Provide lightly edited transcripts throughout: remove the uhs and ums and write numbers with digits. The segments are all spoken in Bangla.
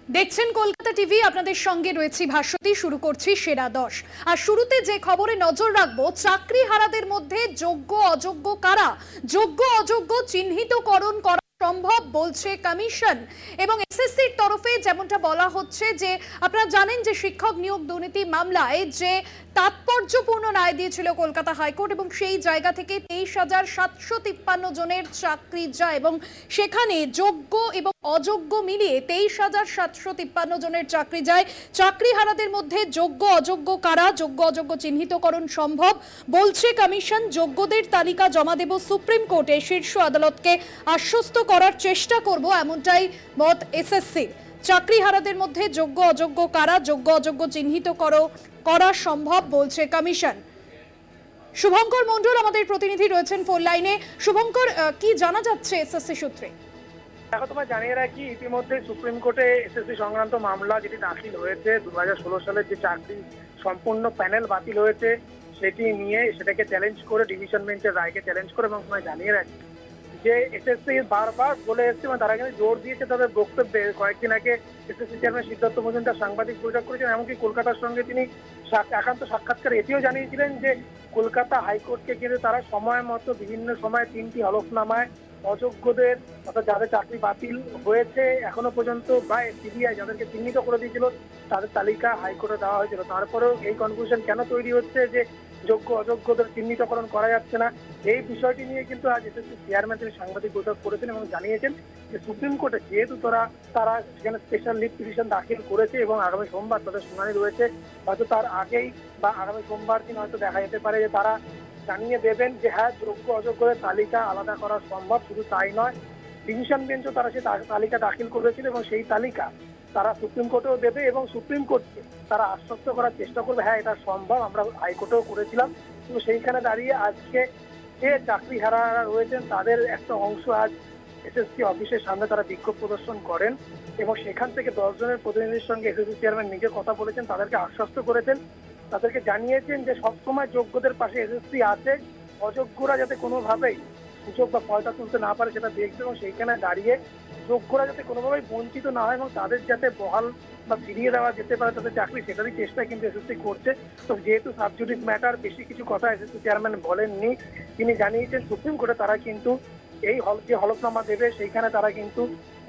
দেখছেন কলকাতা টিভি, আপনাদের সঙ্গে রয়েছি ভাস্বতী। শুরু করছি সেরা 10। আর শুরুতে যে খবরে নজর রাখবো, চাকরি হারাদের মধ্যে যোগ্য অযোগ্য কারা, যোগ্য অযোগ্য চিহ্নিতকরণ করা সম্ভব বলছে কমিশন। এবং এসএসসির তরফে যেমনটা বলা হচ্ছে যে আপনারা জানেন যে শিক্ষক নিয়োগ দুর্নীতি মামলায় যে তাৎপর্যপূর্ণ রায় দিয়েছিল কলকাতা হাইকোর্ট, এবং সেই জায়গা থেকে 23,753 জনের চাকরি যায়, এবং সেখানে যোগ্য এবং অযোগ্য মিলিয়ে 23,753 জনের চাকরি যায়। চাকরি হারাদের মধ্যে যোগ্য অযোগ্য কারা, যোগ্য অযোগ্য চিহ্নিতকরণ সম্ভব বলছে কমিশন। যোগ্যদের তালিকা জমা দেব সুপ্রিম কোর্টে, শীর্ষ আদালতকে আশ্বস্ত করার চেষ্টা করব, এমনটাই মত এসএসসির। চাকরি হারাদের মধ্যে যোগ্য অযোগ্য কারা, যোগ্য অযোগ্য চিহ্নিত করা সম্ভব বলছে কমিশন। শুভঙ্কর মন্ডল আমাদের প্রতিনিধি রয়েছেন ফোন লাইনে। শুভঙ্কর, কি জানা যাচ্ছে এসএসসি সূত্রে? দেখো, তোমায় জানিয়ে রাখি, ইতিমধ্যে সুপ্রিম কোর্টে এসএসসি সংক্রান্ত মামলা যেটি দাখিল হয়েছে, 2016 সালের যে চাকরি সম্পূর্ণ প্যানেল বাতিল হয়েছে সেটি নিয়ে, সেটাকে চ্যালেঞ্জ করে, ডিভিশন বেঞ্চের রায়কে চ্যালেঞ্জ করে, এবং তোমায় জানিয়ে রাখি যে এসএসসি বারবার বলে এসছে, এবং তারা কিন্তু জোর দিয়েছে তাদের বক্তব্যে। কয়েকদিন আগে এসএসসি চেয়ারম্যান সিদ্ধার্থ মজুমদার সাংবাদিক বৈঠক করেছেন, এমনকি কলকাতার সঙ্গে তিনি একান্ত সাক্ষাৎকারে এটিও জানিয়েছিলেন যে কলকাতা হাইকোর্টকে কিন্তু তারা সময় মতো বিভিন্ন সময় 3টি হলফনামায় অযোগ্যদের, অর্থাৎ যাদের চাকরি বাতিল হয়েছে এখনো পর্যন্ত, বা সিবিআই যাদেরকে চিহ্নিত করে দিয়েছিল তাদের তালিকা হাইকোর্টে দেওয়া হয়েছিল। তারপরেও এই কনফিউশন কেন তৈরি হচ্ছে যে যোগ্য অযোগ্যদের চিহ্নিতকরণ করা যাচ্ছে না, এই বিষয়টি নিয়ে কিন্তু আজ এসএসসি চেয়ারম্যান তিনি সাংবাদিক বৈঠক করেছেন এবং জানিয়েছেন যে সুপ্রিম কোর্টে যেহেতু তারা সেখানে স্পেশাল লিভ পিটিশন দাখিল করেছে এবং আগামী সোমবার তাদের শুনানি রয়েছে, হয়তো তার আগেই বা আগামী সোমবার দিন হয়তো দেখা যেতে পারে যে তারা জানিয়ে দেবেন যে হ্যাঁ, যোগ্য অযোগ্যদের তালিকা আলাদা করা সম্ভব। শুধু তাই নয়, ডিভিশন বেঞ্চও তারা সেই তালিকা দাখিল করেছিল এবং সেই তালিকা তারা সুপ্রিম কোর্টেও দেবে, এবং সুপ্রিম কোর্টকে তারা আশ্বস্ত করার চেষ্টা করবে হ্যাঁ এটা সম্ভব, আমরা হাইকোর্টেও করেছিলাম। কিন্তু সেইখানে দাঁড়িয়ে আজকে যে চাকরি হারারা রয়েছেন তাদের একটা অংশ আজ এসএসসি অফিসের সামনে তারা বিক্ষোভ প্রদর্শন করেন, এবং সেখান থেকে 10 জনের প্রতিনিধির সঙ্গে এসএসসি চেয়ারম্যান নিজে কথা বলেছেন, তাদেরকে আশ্বস্ত করেছেন, তাদেরকে জানিয়েছেন যে সবসময় যোগ্যদের পাশে এসএসসি আছে, অযোগ্যরা যাতে কোনোভাবেই সুযোগ বা পয়সা তুলতে না পারে সেটা দেখবে, এবং সেইখানে দাঁড়িয়ে যোগ্যরা যাতে কোনোভাবেই বঞ্চিত না হয় এবং তাদের যাতে বহাল বা ফিরিয়ে দেওয়া যেতে পারে তাদের চাকরি, সেটারই চেষ্টা কিন্তু এসএসসি করছে। তো যেহেতু সাবজুডিস ম্যাটার, বেশি কিছু কথা এসএসসি চেয়ারম্যান বলেননি, তিনি জানিয়েছেন সুপ্রিম কোর্টে তারা কিন্তু এই যে হলফনামা দেবে সেইখানে তারা কিন্তু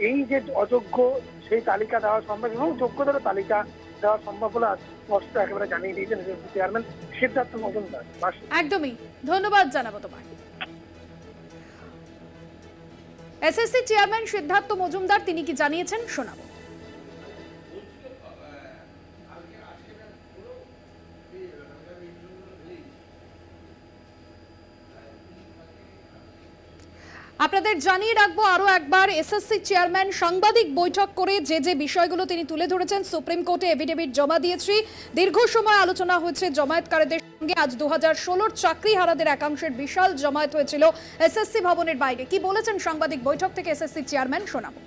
এই যে অযোগ্য সেই তালিকা দেওয়া সম্ভব এবং যোগ্যদেরও তালিকা দেওয়া সম্ভব বলে স্পষ্ট একেবারে জানিয়ে দিয়েছেন এসএসসি চেয়ারম্যান সিদ্ধার্থ মজুমদার। একদমই, ধন্যবাদ জানাবো তোমায়। এসএসসি চেয়ারম্যান সিদ্ধার্থ মজুমদার তিনি কি জানিয়েছেন শোনাবো। আপনাদের জানিয়ে রাখবো আরো একবার, এসএসসি চেয়ারম্যান সাংবাদিক বৈঠক করে যে বিষয়গুলো তিনি তুলে ধরেছেন, সুপ্রিম কোর্টে এফিডেভিট জমা দিয়েছি, দীর্ঘ সময় আলোচনা হয়েছে জমায়েতকারীদের সঙ্গে। আজ 2016 চাকরি হারাদের একাংশের বিশাল জমায়েত হয়েছিল এসএসসি ভবনের বাইরে। কি বলেছেন সাংবাদিক বৈঠক থেকে এসএসসি চেয়ারম্যান শোনাবো।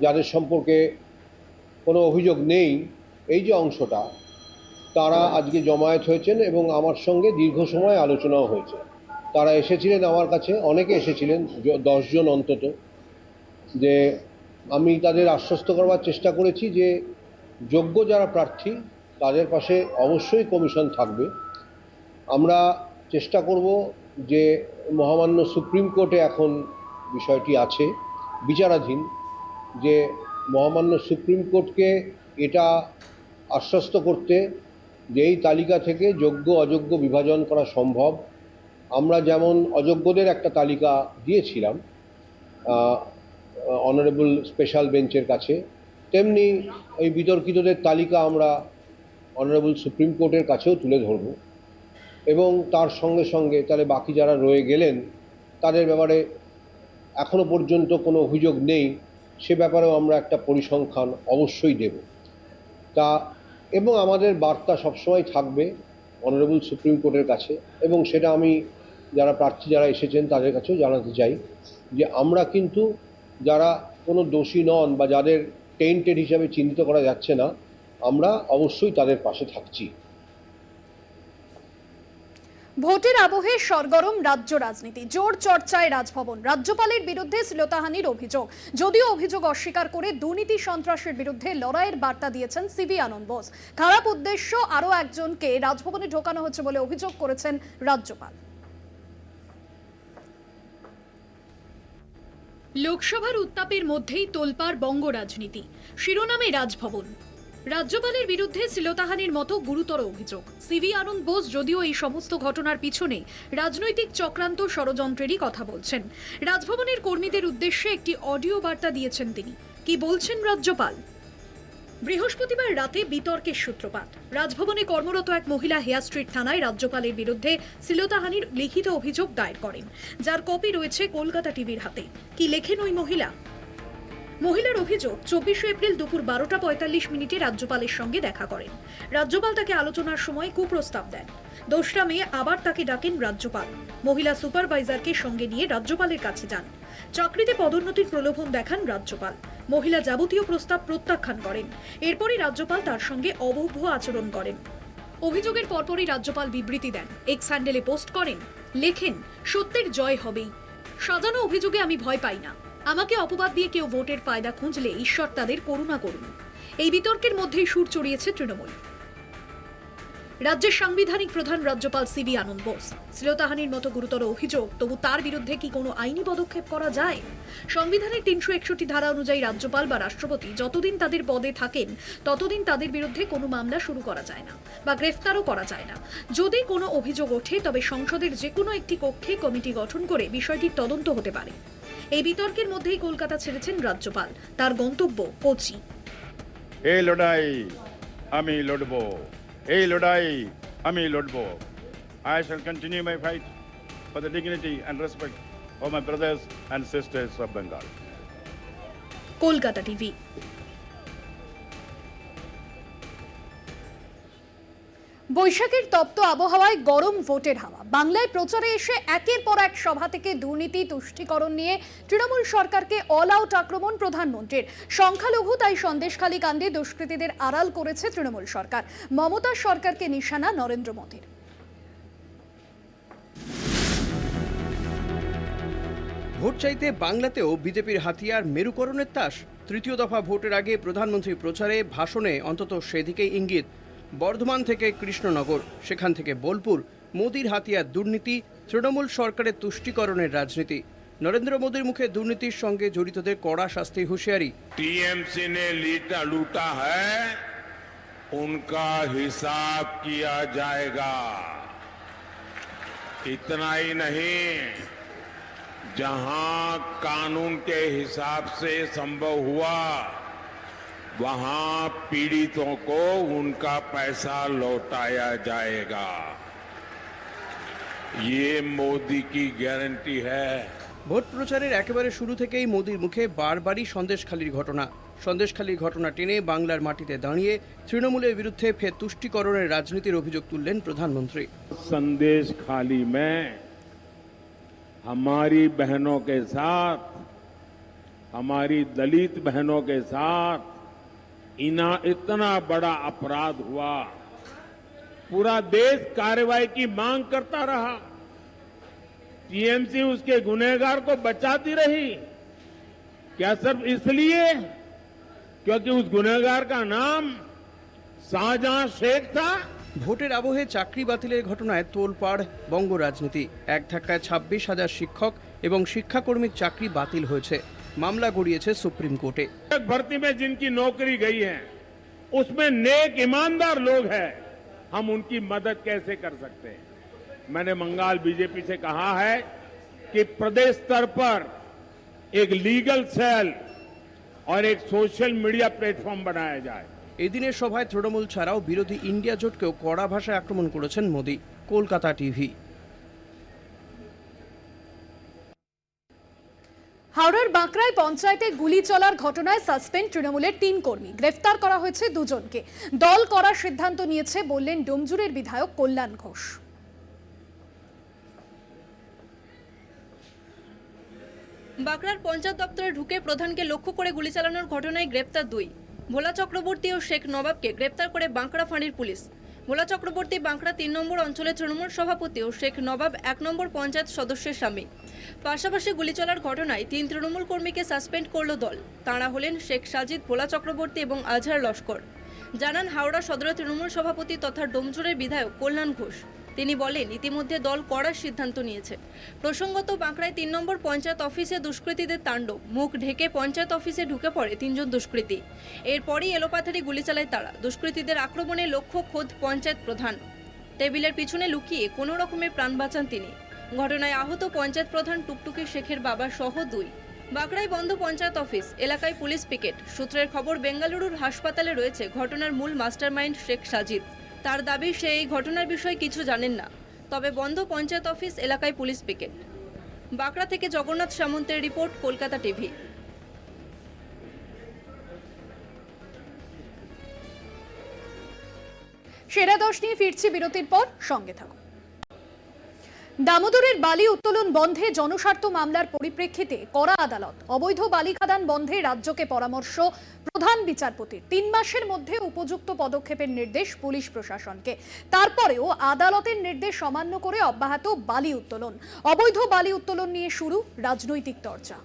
যাদের সম্পর্কে কোনো অভিযোগ নেই এই যে অংশটা, তারা আজকে জমায়েত হয়েছেন এবং আমার সঙ্গে দীর্ঘ সময় আলোচনাও হয়েছে। তারা এসেছিলেন আমার কাছে, অনেকে এসেছিলেন, 10 জন অন্তত, যে আমি তাদের আশ্বস্ত করবার চেষ্টা করেছি যে যোগ্য যারা প্রার্থী তাদের পাশে অবশ্যই কমিশন থাকবে। আমরা চেষ্টা করব যে মহামান্য সুপ্রিম কোর্টে এখন বিষয়টি আছে বিচারাধীন, যে মহামান্য সুপ্রিম কোর্টকে এটা আশ্বস্ত করতে যে এই তালিকা থেকে যোগ্য অযোগ্য বিভাজন করা সম্ভব। আমরা যেমন অযোগ্যদের একটা তালিকা দিয়েছিলাম অনারেবল স্পেশাল বেঞ্চের কাছে, তেমনি এই বিতর্কিতদের তালিকা আমরা অনারেবল সুপ্রিম কোর্টের কাছেও তুলে ধরব, এবং তার সঙ্গে সঙ্গে তাহলে বাকি যারা রয়ে গেলেন তাদের ব্যাপারে এখনো পর্যন্ত কোনো অভিযোগ নেই সে ব্যাপারেও আমরা একটা পরিসংখ্যান অবশ্যই দেব। তা এবং আমাদের বার্তা সবসময় থাকবে অনারেবল সুপ্রিম কোর্টের কাছে, এবং সেটা আমি যারা প্রার্থী যারা এসেছেন তাদের কাছেও জানাতে চাই যে আমরা কিন্তু যারা কোনো দোষী নন বা যাদের টেন্টেড হিসাবে চিহ্নিত করা যাচ্ছে না, আমরা অবশ্যই তাদের পাশে থাকছি। ভোটের আবহে সরগরম রাজ্য রাজনীতি, জোর চর্চায় রাজভবন। রাজ্যপালের বিরুদ্ধে শ্লীলতাহানির অভিযোগ, যদিও অভিযোগ অস্বীকার করে দুর্নীতি সন্ত্রাসের বিরুদ্ধে লড়াইয়ের বার্তা দিয়েছেন সিভি আনন্দ বোস। খারাপ উদ্দেশ্য আরও একজনকে রাজভবনে ঢোকানো হচ্ছে বলে অভিযোগ করেছেন রাজ্যপাল। লোকসভার উত্তাপের মধ্যেই তোলপাড় বঙ্গ রাজনীতি, শিরোনামে রাজভবন। রাজ্যপালের বিরুদ্ধে শ্লীলতাহানির মতো গুরুতর অভিযোগ। সিভি আনন্দ বোস যদিও এই সমস্ত ঘটনার পিছনে রাজনৈতিক চক্রান্ত ষড়যন্ত্রেরই কথা বলছেন। রাজভবনের কর্মীদের উদ্দেশ্যে একটি অডিও বার্তা দিয়েছেন তিনি। কি বলছেন রাজ্যপাল? বৃহস্পতিবার রাতে বিতর্কের সূত্রপাত। রাজভবনে কর্মরত এক মহিলা হেয়ার স্ট্রিট থানায় রাজ্যপালের বিরুদ্ধে শ্লীলতাহানির লিখিত অভিযোগ দায়ের করেন, যার কপি রয়েছে কলকাতা টিভির হাতে। কি লেখেন ওই মহিলা? মহিলার অভিযোগ, 24 এপ্রিল দুপুর 12:45 রাজ্যপালের সঙ্গে দেখা করেন। রাজ্যপাল তাকে আলোচনার সময় কুপ্রস্তাব দেন। 2রা মে আবার তাকে ডাকেন রাজ্যপাল। মহিলা সুপারভাইজারকে সঙ্গে নিয়ে রাজ্যপালের কাছে যান। চাকরিতে পদোন্নতির প্রলোভন দেখান রাজ্যপাল। মহিলা যাবতীয় প্রস্তাব প্রত্যাখ্যান করেন। এরপরই রাজ্যপাল তার সঙ্গে অভব্য আচরণ করেন। অভিযোগের পরপরই রাজ্যপাল বিবৃতি দেন, এক্স হ্যান্ডেলে পোস্ট করেন, লেখেন, সত্যের জয় হবেই। সাজানো অভিযোগে আমি ভয় পাই না। আমাকে অপবাদ দিয়ে কেউ ভোটের ফায়দা খুঁজলে ঈশ্বর তাদের করুণা করুন। এই বিতর্কের মধ্যেই সুর চড়িয়েছে তৃণমূল। রাজ্যের সাংবিধানিক প্রধান রাজ্যপাল সিভি আনন্দ বোস। শ্লীলতাহানির মতো গুরুতর অভিযোগ, তবু তার বিরুদ্ধে কি কোনো আইনি পদক্ষেপ করা যায়? সংবিধানের 361 ধারা অনুযায়ী রাজ্যপাল বা রাষ্ট্রপতি যতদিন তাদের পদে থাকেন ততদিন তাদের বিরুদ্ধে কোনো মামলা শুরু করা যায় না বা গ্রেফতারও করা যায় না। যদি কোনো অভিযোগ ওঠে তবে সংসদের যে কোনো একটি কক্ষে কমিটি গঠন করে বিষয়টির তদন্ত হতে পারে। এই বিতর্কের মধ্যেই কলকাতা ছেড়েছেন রাজ্যপাল। তার গন্তব্য কোচি। এই লড়াই আমি লড়বো, এই লড়াই আমি লড়বো। I shall continue my fight for the dignity and respect of my brothers and sisters of Bengal. Kolkata TV. বৈশাখের তপ্ত আবহাওয়ায় গরম ভোটের হাওয়া। বাংলায় প্রচারে এসে একের পর এক সভা থেকে দুর্নীতি তুষ্টিকরণ নিয়ে তৃণমূল সরকারকে অল আউট আক্রমণ প্রধানমন্ত্রীর। সংখ্যালঘু তাই সন্দেশখালী কাণ্ডে দুষ্কৃতীদের আড়াল করেছে তৃণমূল সরকার। মমতা সরকারকে নিশানা নরেন্দ্র মোদীর। ভোট চাইতে বাংলাতেও বিজেপির হাতিয়ার মেরুকরণের তাস। তৃতীয় দফা ভোটের আগে প্রধানমন্ত্রী প্রচারে ভাষণে অন্তত সেদিকেই ইঙ্গিত। বর্ধমান থেকে কৃষ্ণনগর, সেখান থেকে বোলপুর, মোদির হাতিয়ার দুর্নীতি, তৃণমূল সরকারের তুষ্টিকরণের রাজনীতি। নরেন্দ্র মোদীর মুখে দুর্নীতির সঙ্গে জড়িতদের কড়া শাস্তির হুঁশিয়ারি। टीएमसी ने लूटा है, उनका हिसाब किया जाएगा। इतना ही नहीं, जहां कानून के हिसाब से संभव हुआ वहां पीड़ितों को उनका पैसा लौटाया जाएगा। ये मोदी की गारंटी है। ভোট প্রচারের একেবারে শুরু থেকেই মোদির মুখে বারবারই সন্দেশখালীর ঘটনা। সন্দেশখালীর ঘটনা টেনে বাংলার মাটিতে দাঁড়িয়ে তৃণমূলের বিরুদ্ধে ফের তুষ্টিকরণের রাজনীতির অভিযোগ তুললেন প্রধানমন্ত্রী। संदेशखाली में हमारी बहनों के साथ, हमारी दलित बहनों के साथ इतना बड़ा अपराध हुआ, पूरा देश कार्रवाई की मांग करता रहा। टीएमसी उसके गुनहगार को बचाती रही। क्या सिर्फ इसलिए क्योंकि उस गुनहगार का नाम शाहजहां शेख था? ভোটের আবহে চাকরি বাতিলের ঘটনায় তোলপাড় বঙ্গ রাজনীতি। এক ধাক্কায় 26,000 শিক্ষক এবং শিক্ষাকর্মীর চাকরি বাতিল হয়েছে। মামলা গড়িয়েছে সুপ্রিম কোর্টে। भर्ती में जिनकी नौकरी गई है उसमें नेक ईमानदार लोग हैं, हम उनकी मदद कैसे कर सकते हैं? मैंने बंगाल बीजेपी से कहा है कि प्रदेश स्तर पर एक लीगल सेल और एक सोशल मीडिया प्लेटफॉर्म बनाया जाए। এদিনের সভায় তৃণমূল ছাড়াও বিরোধী ইন্ডিয়া জোটকেও কড়া ভাষায় আক্রমণ করেছেন মোদি। কলকাতা টিভি। হাওড়ার বাঁকড়ায় পঞ্চায়েতে গুলি চলার ঘটনায় সাসপেন্ড তৃণমূলের 3 কর্মী। গ্রেফতার করা হয়েছে 2 জনকে। দল করার সিদ্ধান্ত নিয়েছে বললেন ডোমজুরের বিধায়ক কল্যাণ ঘোষ। বাঁকড়ার পঞ্চায়েত দপ্তরে ঢুকে প্রধানকে লক্ষ্য করে গুলি চালানোর ঘটনায় গ্রেপ্তার 2। ভোলা চক্রবর্তী ও শেখ নবাবকে গ্রেপ্তার করে বাঁকড়া ফাঁড়ির পুলিশ। ভোলা চক্রবর্তী বাঁকড়া 3 নম্বর অঞ্চলের তৃণমূল সভাপতি ও শেখ নবাব 1 নম্বর পঞ্চায়েত সদস্যের স্বামী। পাশাপাশি গুলি চলার ঘটনায় 3 তৃণমূল কর্মীকে সাসপেন্ড করল দল। তাঁরা হলেন শেখ সাজিদ, ভোলা চক্রবর্তী এবং আজহার লস্কর। জানান হাওড়া সদরের তৃণমূল সভাপতি তথা ডোমজুরের বিধায়ক কল্যাণ ঘোষ। তিনি বলেন, ইতিমধ্যে দল করার সিদ্ধান্ত নিয়েছে। প্রসঙ্গত, বাঁকড়ায় 3 নম্বর পঞ্চায়েত অফিসে দুষ্কৃতীদের তাণ্ডব। মুখ ঢেকে পঞ্চায়েত অফিসে ঢুকে পড়ে 3 জন দুষ্কৃতী। এরপরই এলোপাথারি গুলি চালায় তারা। দুষ্কৃতীদের আক্রমণে লক্ষ্য খোদ পঞ্চায়েত প্রধান। টেবিলের পিছনে লুকিয়ে কোনো রকমে প্রাণ বাঁচান তিনি। ঘটনায় আহত পঞ্চায়েত প্রধান টুকটুকি শেখের বাবা সহ 2। বাঁকড়ায় বন্ধ পঞ্চায়েত অফিস, এলাকায় পুলিশ পিকেট। সূত্রের খবর, বেঙ্গালুরুর হাসপাতালে রয়েছে ঘটনার মূল মাস্টারমাইন্ড শেখ সাজিদ। তার দাবি, সে এই ঘটনার বিষয়ে কিছু জানেন না। তবে বন্ধ পঞ্চায়েত অফিস, এলাকায় পুলিশ পিকেট। বাঁকড়া থেকে জগন্নাথ সামন্তের রিপোর্ট, কলকাতা টিভি। সেরা 10 নিয়ে ফিরছি বিরতির পর, সঙ্গে থাকুন। দামোদরের বালি উত্তোলন বন্ধে জনস্বার্থ মামলার পরিপ্রেক্ষিতে কড়া আদালত। অবৈধ বালি খাদান বন্ধে রাজ্যকে পরামর্শ প্রধান বিচারপতির। 3 মাসের মধ্যে উপযুক্ত পদক্ষেপের নির্দেশ পুলিশ প্রশাসনকে। তারপরেও আদালতের নির্দেশ অমান্য করে অব্যাহত বালি উত্তোলন। অবৈধ বালি উত্তোলন নিয়ে শুরু রাজনৈতিক চর্চা।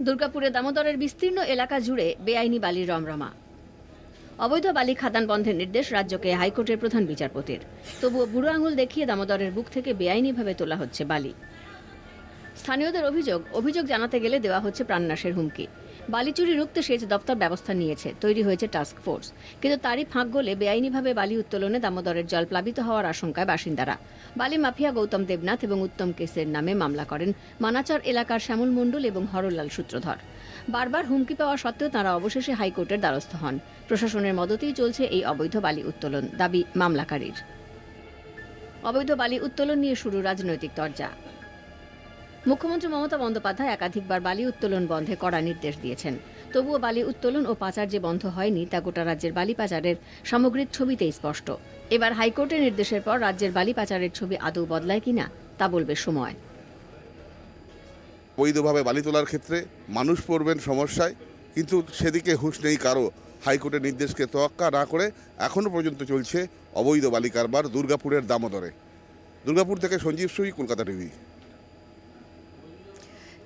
দুর্গাপুরে দামোদরের বিস্তীর্ণ এলাকা জুড়ে বেআইনি বালির রমরমা। অবৈধ বালি খাদান বন্ধের নির্দেশ রাজ্যকে হাইকোর্টের প্রধান বিচারপতির। তবুও বুড়ো আঙুল দেখিয়ে দামোদরের বুক থেকে বেআইনিভাবে তোলা হচ্ছে বালি। স্থানীয়দের অভিযোগ জানাতে গেলে দেওয়া হচ্ছে প্রাণনাশের হুমকি। বালি চুরি রুখতে সেচ দপ্তর ব্যবস্থা নিয়েছে, তৈরি হয়েছে টাস্ক ফোর্স। কিন্তু তারই ফাঁক গলে বেআইনিভাবে বালি উত্তোলনে দামোদরের জল প্লাবিত হওয়ার আশঙ্কায় বাসিন্দারা। বালি মাফিয়া গৌতম দেবনাথ এবং উত্তম কেসের নামে মামলা করেন মানাচর এলাকার শ্যামল মণ্ডল এবং হরলাল সূত্রধর। বারবার হুমকি পাওয়া সত্ত্বেও তাঁরা অবশেষে হাইকোর্টের দ্বারস্থ হন। প্রশাসনের মদতেই চলছে এই অবৈধ বালি উত্তোলন, দাবি মামলাকারীর। অবৈধ বালি উত্তোলন নিয়ে শুরু রাজনৈতিক চর্চা। মুখ্যমন্ত্রী মমতা বন্দ্যোপাধ্যায় একাধিকবার বালি উত্তোলন বন্ধে কড়া নির্দেশ দিয়েছেন। তবুও বালি উত্তোলন ও পাচার যে বন্ধ হয়নি তা গোটা রাজ্যের বালি পাচারের সামগ্রিক ছবিতেই স্পষ্ট। এবার হাইকোর্টের নির্দেশের পর রাজ্যের বালি পাচারের ছবি আদৌ বদলায় কিনা তা বলবে সময়। বৈধভাবে বালি তোলার ক্ষেত্রে মানুষ পড়বেন সমস্যায়, কিন্তু সেদিকে হুঁশ নেই কারো। হাইকোর্টের নির্দেশকে তোয়াক্কা না করে এখনও পর্যন্ত চলছে অবৈধ বালি কারবার দুর্গাপুরের দামোদরে। দুর্গাপুর থেকে সঞ্জীব সুই, কলকাতা টিভি।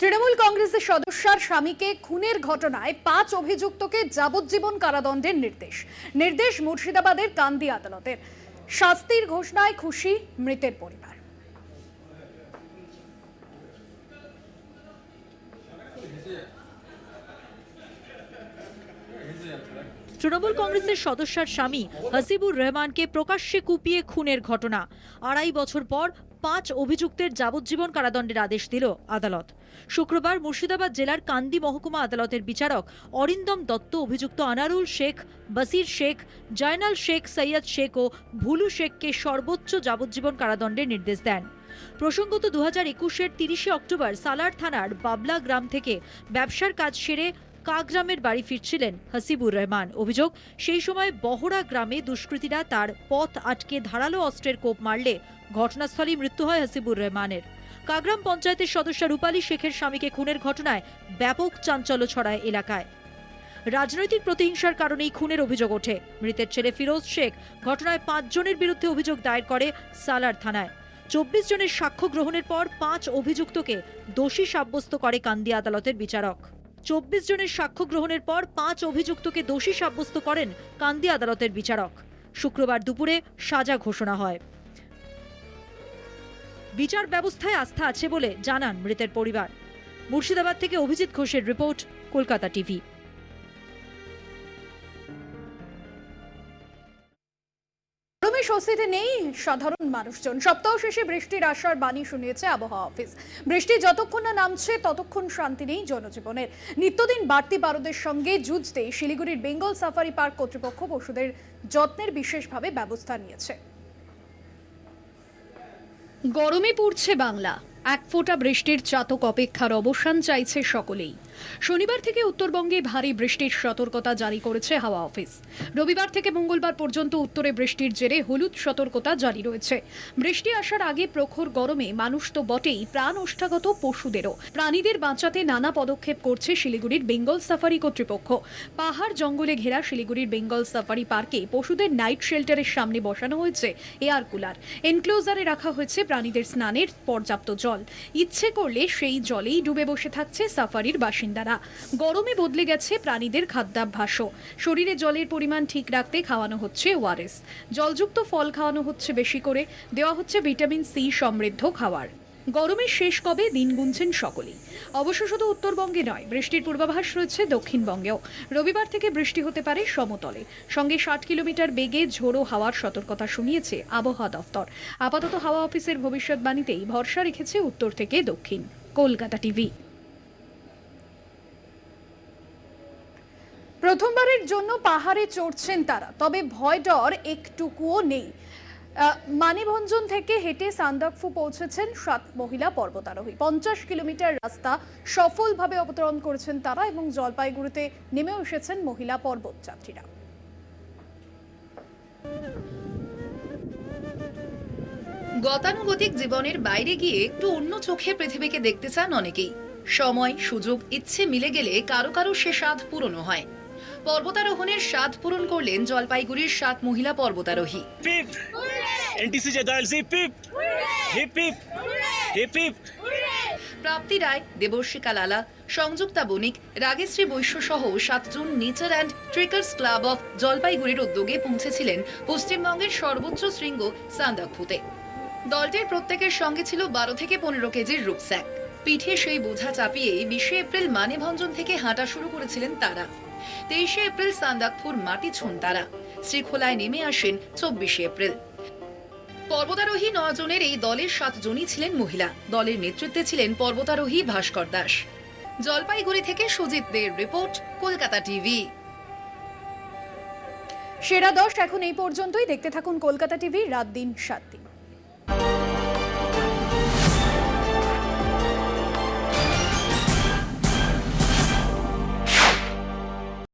তৃণমূল কংগ্রেসের সদস্যার স্বামীকে খুনের ঘটনায় 5 অভিযুক্তকে যাবজ্জীবন কারাদণ্ডের নির্দেশ মুর্শিদাবাদের কান্দি আদালতের। শাস্তির ঘোষণায় খুশি মৃতের পরিবার। তৃণমূল কংগ্রেসের সদস্যার স্বামী হাসিবুর রহমানকে প্রকাশ্যে কুপিয়ে খুনের ঘটনা। 2.5 বছর পর 5 অভিযুক্তের যাবজ্জীবন কারাদণ্ডের আদেশ দিল আদালত। শুক্রবার মুর্শিদাবাদ জেলার কান্দি মহকুমা আদালতের বিচারক অরিন্দম দত্ত অভিযুক্ত আনারুল শেখ, বাসির শেখ, জয়নাল শেখ, সৈয়দ শেখ ও ভুলু শেখকে সর্বোচ্চ যাবজ্জীবন কারাদণ্ডের নির্দেশ দেন। প্রসঙ্গত 2021-এর 30শে অক্টোবর সালার থানার বাবলা গ্রাম থেকে ব্যবসার কাজ সেরে কাগ্রামের বাড়ি ফিরছিলেন হাসিবুর রহমান। অভিযোগ, সেই সময় বহরা গ্রামে দুষ্কৃতীরা তার পথ আটকে ধারালো অস্ত্রের কোপ মারলে ঘটনাস্থলেই মৃত্যু হয় হাসিবুর রহমানের। কাগ্রাম পঞ্চায়েতের সদস্য রূপালী শেখের স্বামীকে খুনের ঘটনায় ব্যাপক চাঞ্চল্য ছড়ায় এলাকায়। রাজনৈতিক প্রতিহিংসার কারণেই খুনের অভিযোগ ওঠে। মৃতের ছেলে ফিরোজ শেখ ঘটনায় 5 জনের বিরুদ্ধে অভিযোগ দায়ের করে সালার থানায়। 24 জনের সাক্ষ্য গ্রহণের পর 5 অভিযুক্তকে দোষী সাব্যস্ত করে কান্দি আদালতের বিচারক। 24 জনের সাক্ষ্য গ্রহণের পর 5 অভিযুক্তকে দোষী সাব্যস্ত করেন কান্দি আদালতের বিচারক। শুক্রবার দুপুরে সাজা ঘোষণা হয়। বিচার ব্যবস্থায় আস্থা আছে বলে জানান মৃতের পরিবার। মুর্শিদাবাদ থেকে অভিজিৎ ঘোষের রিপোর্ট, কলকাতা টিভি। গরমে স্বস্তিতে নেই সাধারণ মানুষজন। সপ্তাহ শেষে বৃষ্টির আশার বাণী শুনিয়েছে আবহাওয়া অফিস। বৃষ্টি যতক্ষণ না নামছে ততক্ষণ শান্তি নেই জনজীবনের। নিত্যদিন বাড়তি পারদের সঙ্গে যুঝতে শিলিগুড়ির বেঙ্গল সাফারি পার্ক কর্তৃপক্ষ পশুদের যত্নের বিশেষভাবে ব্যবস্থা নিয়েছে। গরমে পুড়ছে বাংলা। এক ফোঁটা বৃষ্টির চাতক অপেক্ষার অবসান চাইছে সকলেই। শনিবার থেকে উত্তরবঙ্গে ভারী বৃষ্টির সতর্কতা জারি করেছে হাওয়া অফিস। রবিবার থেকে মঙ্গলবার পর্যন্ত উত্তরে বৃষ্টির জেরে হলুদ সতর্কতা জারি রয়েছে। বৃষ্টি আসার আগে প্রখর গরমে মানুষ তো বটেই, প্রাণ ওষ্ঠাগত পশুদেরও। প্রাণীদের বাঁচাতে নানা পদক্ষেপ করছে শিলিগুড়ির বেঙ্গল সাফারি কর্তৃপক্ষ। পাহাড় জঙ্গলে ঘেরা শিলিগুড়ির বেঙ্গল সাফারি পার্কে পশুদের নাইট শেল্টারের সামনে বসানো হয়েছে এয়ার কুলার। এনক্লোজারে রাখা হয়েছে প্রাণীদের স্নানের পর্যাপ্ত জল। ইচ্ছে করলে সেই জলেই ডুবে বসে থাকছে সাফারির বাসিন্দারা। গরমে বদলে গেছে প্রাণীদের খাদ্যাভ্যাসও। শরীরে জলের পরিমাণ ঠিক রাখতে খাওয়ানো হচ্ছে ওআরএস। জলযুক্ত ফল খাওয়ানো হচ্ছে বেশি করে, দেওয়া হচ্ছে ভিটামিন সি সমৃদ্ধ খাবার। গরমের শেষ কবে দিন গুনছেন সকলেই। অবশ্য শুধু উত্তরবঙ্গে নয়, বৃষ্টির পূর্বাভাস রয়েছে দক্ষিণবঙ্গেও। রবিবার থেকে বৃষ্টি হতে পারে সমতলে, সঙ্গে 60 কিলোমিটার বেগে ঝোড়ো হাওয়ার সতর্কতা শুনিয়েছে আবহাওয়া দফতর। আপাতত হাওয়া অফিসের ভবিষ্যৎবাণীতেই ভরসা রেখেছে উত্তর থেকে দক্ষিণ। কলকাতা টিভি। প্রথমবারের জন্য পাহাড়ে চড়ছেন তারা, তবে ভয় ডর একটুকুও নেই। মানিভঞ্জন থেকে হেঁটে সান্দাকফু পৌঁছেছেন 7 মহিলা পর্বতারোহী। 50 কিলোমিটার রাস্তা সফলভাবে অবতরণ করেছেন তারা এবং জলপাইগুড়িতে নেমেও এসেছেন মহিলা পর্বতযাত্রীরা। গতানুগতিক জীবনের বাইরে গিয়ে একটু অন্য চোখে পৃথিবীকে দেখতে চান অনেকেই। সময়, সুযোগ, ইচ্ছে মিলে গেলে কারো কারো সে স্বাদ পূরণও হয়। পর্বতারোহণের স্বাদ পূরণ করলেন জলপাইগুড়ির 7 মহিলা পর্বতারোহী। প্রাপ্তি রায়, দেবর্ষিকা লালা, সংযুক্তা বণিক, রাগেশ্রী বৈশ্য সহ 7 জন nature and trekkers club of জলপাইগুড়ির উদ্যোগে পৌঁছেছিলেন পশ্চিমবঙ্গের সর্বোচ্চ শৃঙ্গ সান্দাকফুতে। দলটির প্রত্যেকের সঙ্গে ছিল 12 থেকে 15 কেজির রুকস্যাক। পিঠে সেই বোঝা চাপিয়েই 20 এপ্রিল মানেভঞ্জন থেকে হাঁটা শুরু করেছিলেন তারা। 23 এপ্রিল সান্দাকফুর মাটি ছোঁন তারা। শ্রীখোলায় নেমে আসেন 24 এপ্রিল। পর্বতারোহী 9 জনের এই দলের 7 জনই ছিলেন মহিলা। দলের নেতৃত্বে ছিলেন পর্বতারোহী ভাস্কর দাস। জলপাইগুড়ি থেকে সুজিত দের রিপোর্ট, কলকাতা টিভি। সেরা 10 এখন এই পর্যন্তই। দেখতে থাকুন কলকাতা টিভি, রাত দিন 7 দিন।